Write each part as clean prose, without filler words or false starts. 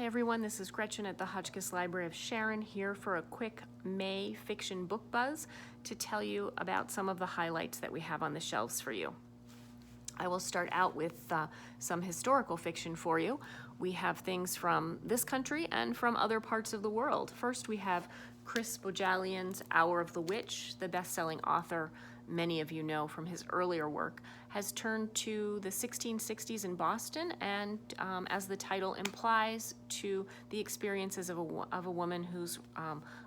Hi everyone, this is Gretchen at the Hotchkiss Library of Sharon here for a quick May fiction book buzz to tell you about some of the highlights that we have on the shelves for you. I will start out with some historical fiction for you. We have things from this country and from other parts of the world. First, we have Chris Bojalian's Hour of the Witch. The best-selling author, many of you know from his earlier work, has turned to the 1660s in Boston and, as the title implies, to the experiences of a woman who's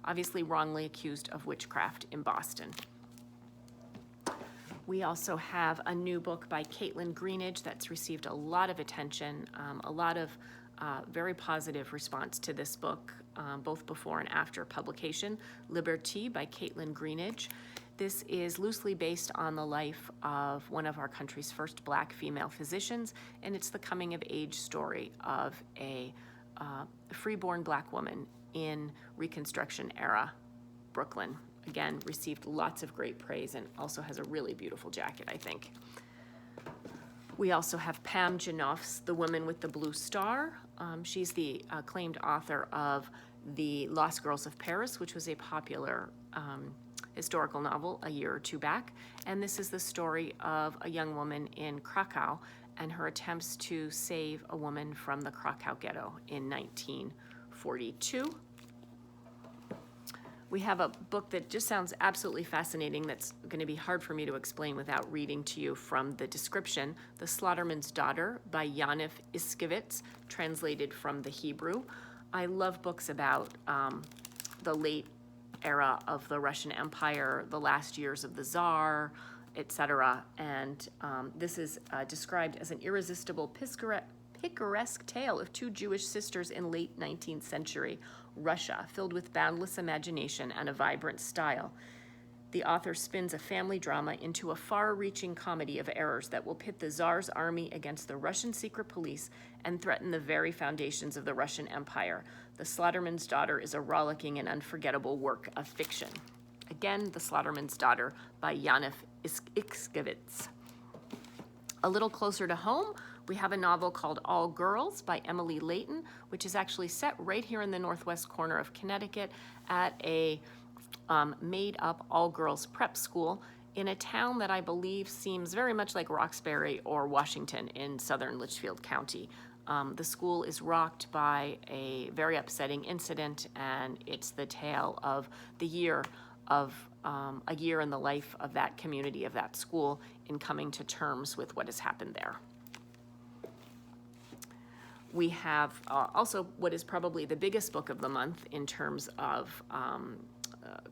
obviously wrongly accused of witchcraft in Boston. We also have a new book by Caitlin Greenidge that's received a lot of attention, a lot of very positive response to this book, both before and after publication, Liberty by Caitlin Greenidge. This is loosely based on the life of one of our country's first Black female physicians, and it's the coming-of-age story of a freeborn Black woman in Reconstruction-era Brooklyn. Again, received lots of great praise and also has a really beautiful jacket, I think. We also have Pam Janoff's The Woman with the Blue Star. She's the acclaimed author of The Lost Girls of Paris, which was a popular historical novel a year or two back. And this is the story of a young woman in Krakow and her attempts to save a woman from the Krakow ghetto in 1942. We have a book that just sounds absolutely fascinating that's going to be hard for me to explain without reading to you from the description, The Slaughterman's Daughter by Yaniv Iskevitz, translated from the Hebrew. I love books about the late era of the Russian Empire, the last years of the Tsar, etc. And this is described as an irresistible picaresque tale of two Jewish sisters in late 19th century Russia, filled with boundless imagination and a vibrant style. The author spins a family drama into a far-reaching comedy of errors that will pit the Tsar's army against the Russian secret police and threaten the very foundations of the Russian Empire. The Slaughterman's Daughter is a rollicking and unforgettable work of fiction. Again, The Slaughterman's Daughter by Yaniv Iskevitz. A little closer to home, we have a novel called All Girls by Emily Layton, which is actually set right here in the northwest corner of Connecticut at a made-up all-girls prep school in a town that I believe seems very much like Roxbury or Washington in southern Litchfield County. The school is rocked by a very upsetting incident, and it's the tale of the year of a year in the life of that community, of that school, in coming to terms with what has happened there. We have also what is probably the biggest book of the month in terms of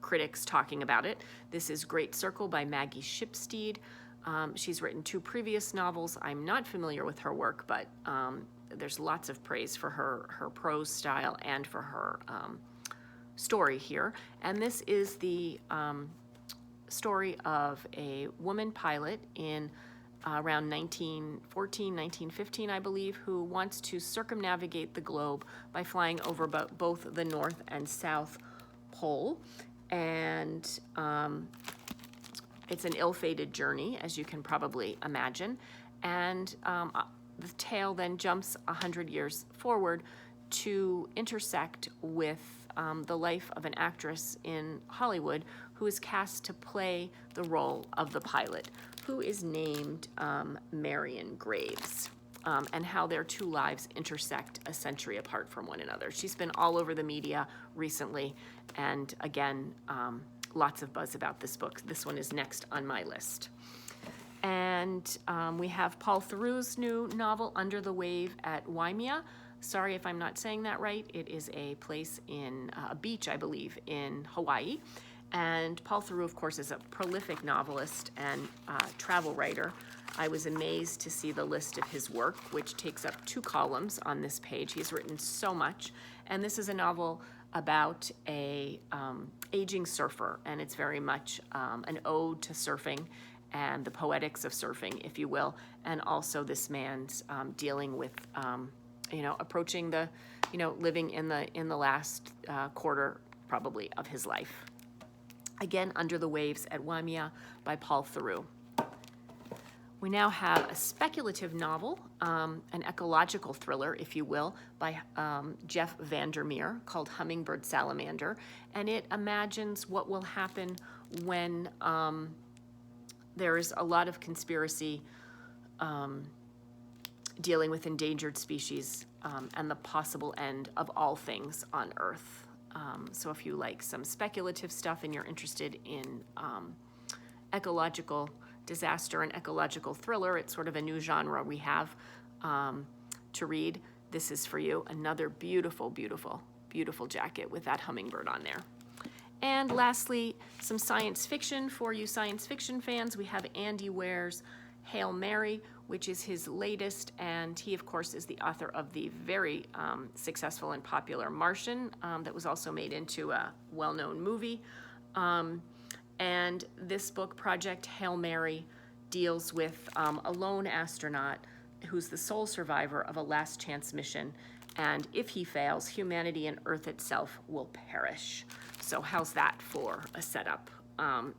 critics talking about it. This is Great Circle by Maggie Shipstead. She's written two previous novels. I'm not familiar with her work, but there's lots of praise for her prose style and for her story here. And this is the story of a woman pilot in around 1914, 1915, I believe, who wants to circumnavigate the globe by flying over both the North and South Pole. And it's an ill-fated journey, as you can probably imagine. And the tale then jumps 100 years forward to intersect with the life of an actress in Hollywood who is cast to play the role of the pilot, who is named Marion Graves, and how their two lives intersect a century apart from one another. She's been all over the media recently, and again, lots of buzz about this book. This one is next on my list. And we have Paul Theroux's new novel, Under the Wave at Waimea. Sorry if I'm not saying that right. It is a place in a beach, I believe, in Hawaii. And Paul Theroux, of course, is a prolific novelist and travel writer. I was amazed to see the list of his work, which takes up 2 columns on this page. He's written so much. And this is a novel about a aging surfer, and it's very much an ode to surfing and the poetics of surfing, if you will, and also this man's dealing with, approaching the, living in the last quarter, probably, of his life. Again, Under the Waves at Waimea by Paul Theroux. We now have a speculative novel, an ecological thriller, if you will, by Jeff Vandermeer called Hummingbird Salamander. And it imagines what will happen when there is a lot of conspiracy dealing with endangered species and the possible end of all things on Earth. So if you like some speculative stuff and you're interested in ecological disaster and ecological thriller, it's sort of a new genre we have to read. This is for you. Another beautiful, beautiful, beautiful jacket with that hummingbird on there. And lastly, some science fiction for you science fiction fans. We have Andy Weir's Hail Mary, which is his latest, and he, of course, is the author of the very successful and popular Martian that was also made into a well-known movie. And this book, Project Hail Mary, deals with a lone astronaut who's the sole survivor of a last chance mission. And if he fails, humanity and Earth itself will perish. So how's that for a setup?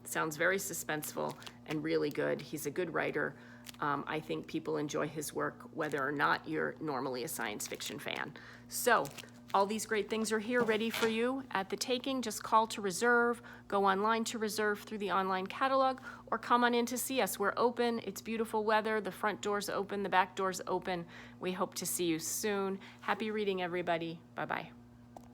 Sounds very suspenseful and really good. He's a good writer. I think people enjoy his work, whether or not you're normally a science fiction fan. So all these great things are here ready for you at the taking. Just call to reserve, go online to reserve through the online catalog, or come on in to see us. We're open. It's beautiful weather. The front door's open. The back door's open. We hope to see you soon. Happy reading, everybody. Bye-bye.